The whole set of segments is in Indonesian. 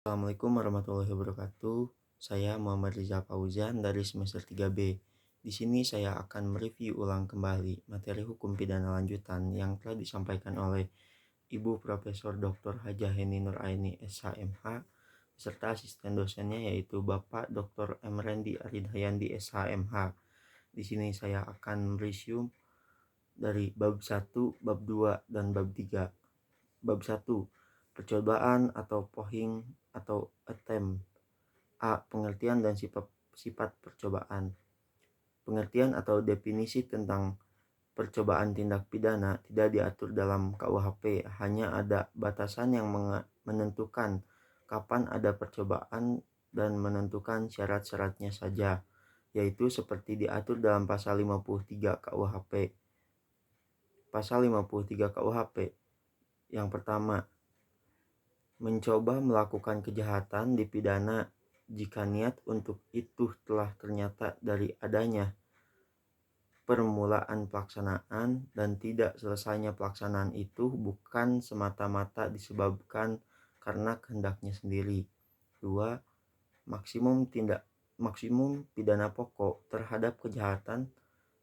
Assalamualaikum warahmatullahi wabarakatuh. Saya Muhammad Rizal Fauzan dari semester 3B. Di sini saya akan mereview ulang kembali materi hukum pidana lanjutan yang telah disampaikan oleh Ibu Profesor Dr. Hajah Heni Nuraini SHMH beserta asisten dosennya yaitu Bapak Dr. M. Rendi Aridhayandi SHMH. Di sini saya akan mereview dari bab 1, bab 2, dan bab 3. Bab 1, percobaan atau pohing atau attempt. A. Pengertian dan sifat percobaan. Pengertian atau definisi tentang percobaan tindak pidana tidak diatur dalam KUHP, hanya ada batasan yang menentukan kapan ada percobaan dan menentukan syarat-syaratnya saja, yaitu seperti diatur dalam pasal 53 KUHP. Pasal 53 KUHP. Yang pertama, mencoba melakukan kejahatan dipidana jika niat untuk itu telah ternyata dari adanya permulaan pelaksanaan dan tidak selesainya pelaksanaan itu bukan semata-mata disebabkan karena kehendaknya sendiri. 2. Maksimum pidana pokok terhadap kejahatan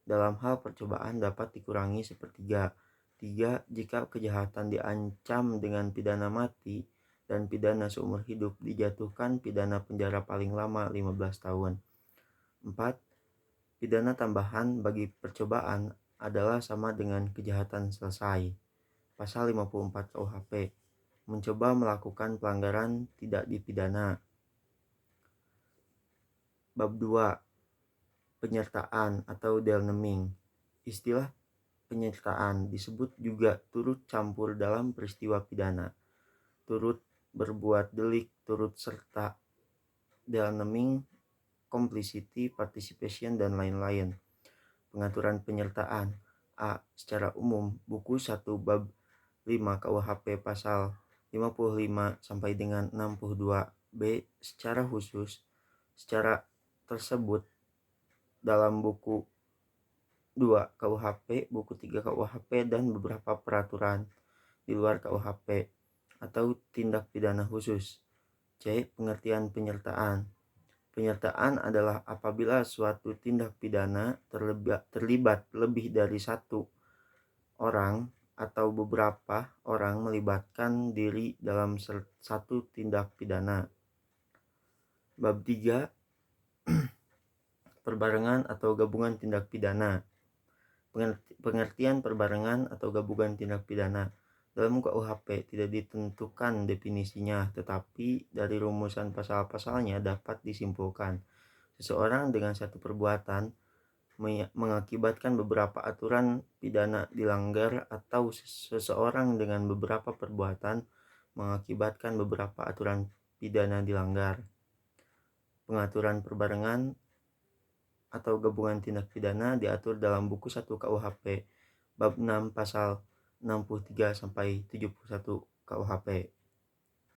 dalam hal percobaan dapat dikurangi sepertiga. 3. Jika kejahatan diancam dengan pidana mati dan pidana seumur hidup, dijatuhkan pidana penjara paling lama 15 tahun. 4. Pidana tambahan bagi percobaan adalah sama dengan kejahatan selesai. Pasal 54 KUHP. Mencoba melakukan pelanggaran tidak dipidana. Bab 2. Penyertaan atau delneming. Istilah penyertaan disebut juga turut campur dalam peristiwa pidana, turut berbuat delik, turut serta, delneming, complicity, participation, dan lain-lain. Pengaturan penyertaan. A. Secara umum, buku 1 bab 5 KUHP pasal 55 sampai dengan 62. B. Secara khusus, secara tersebut dalam buku 2 KUHP, buku 3 KUHP, dan beberapa peraturan di luar KUHP atau tindak pidana khusus. C. Pengertian penyertaan. Penyertaan adalah apabila suatu tindak pidana terlibat lebih dari satu orang atau beberapa orang melibatkan diri dalam satu tindak pidana. Bab 3. Perbarengan atau gabungan tindak pidana. Pengertian perbarengan atau gabungan tindak pidana. Dalam KUHP tidak ditentukan definisinya, tetapi dari rumusan pasal-pasalnya dapat disimpulkan seseorang dengan satu perbuatan mengakibatkan beberapa aturan pidana dilanggar, atau seseorang dengan beberapa perbuatan mengakibatkan beberapa aturan pidana dilanggar. Pengaturan perbarengan atau gabungan tindak pidana diatur dalam buku 1 KUHP bab 6 pasal 63 sampai 71 KUHP.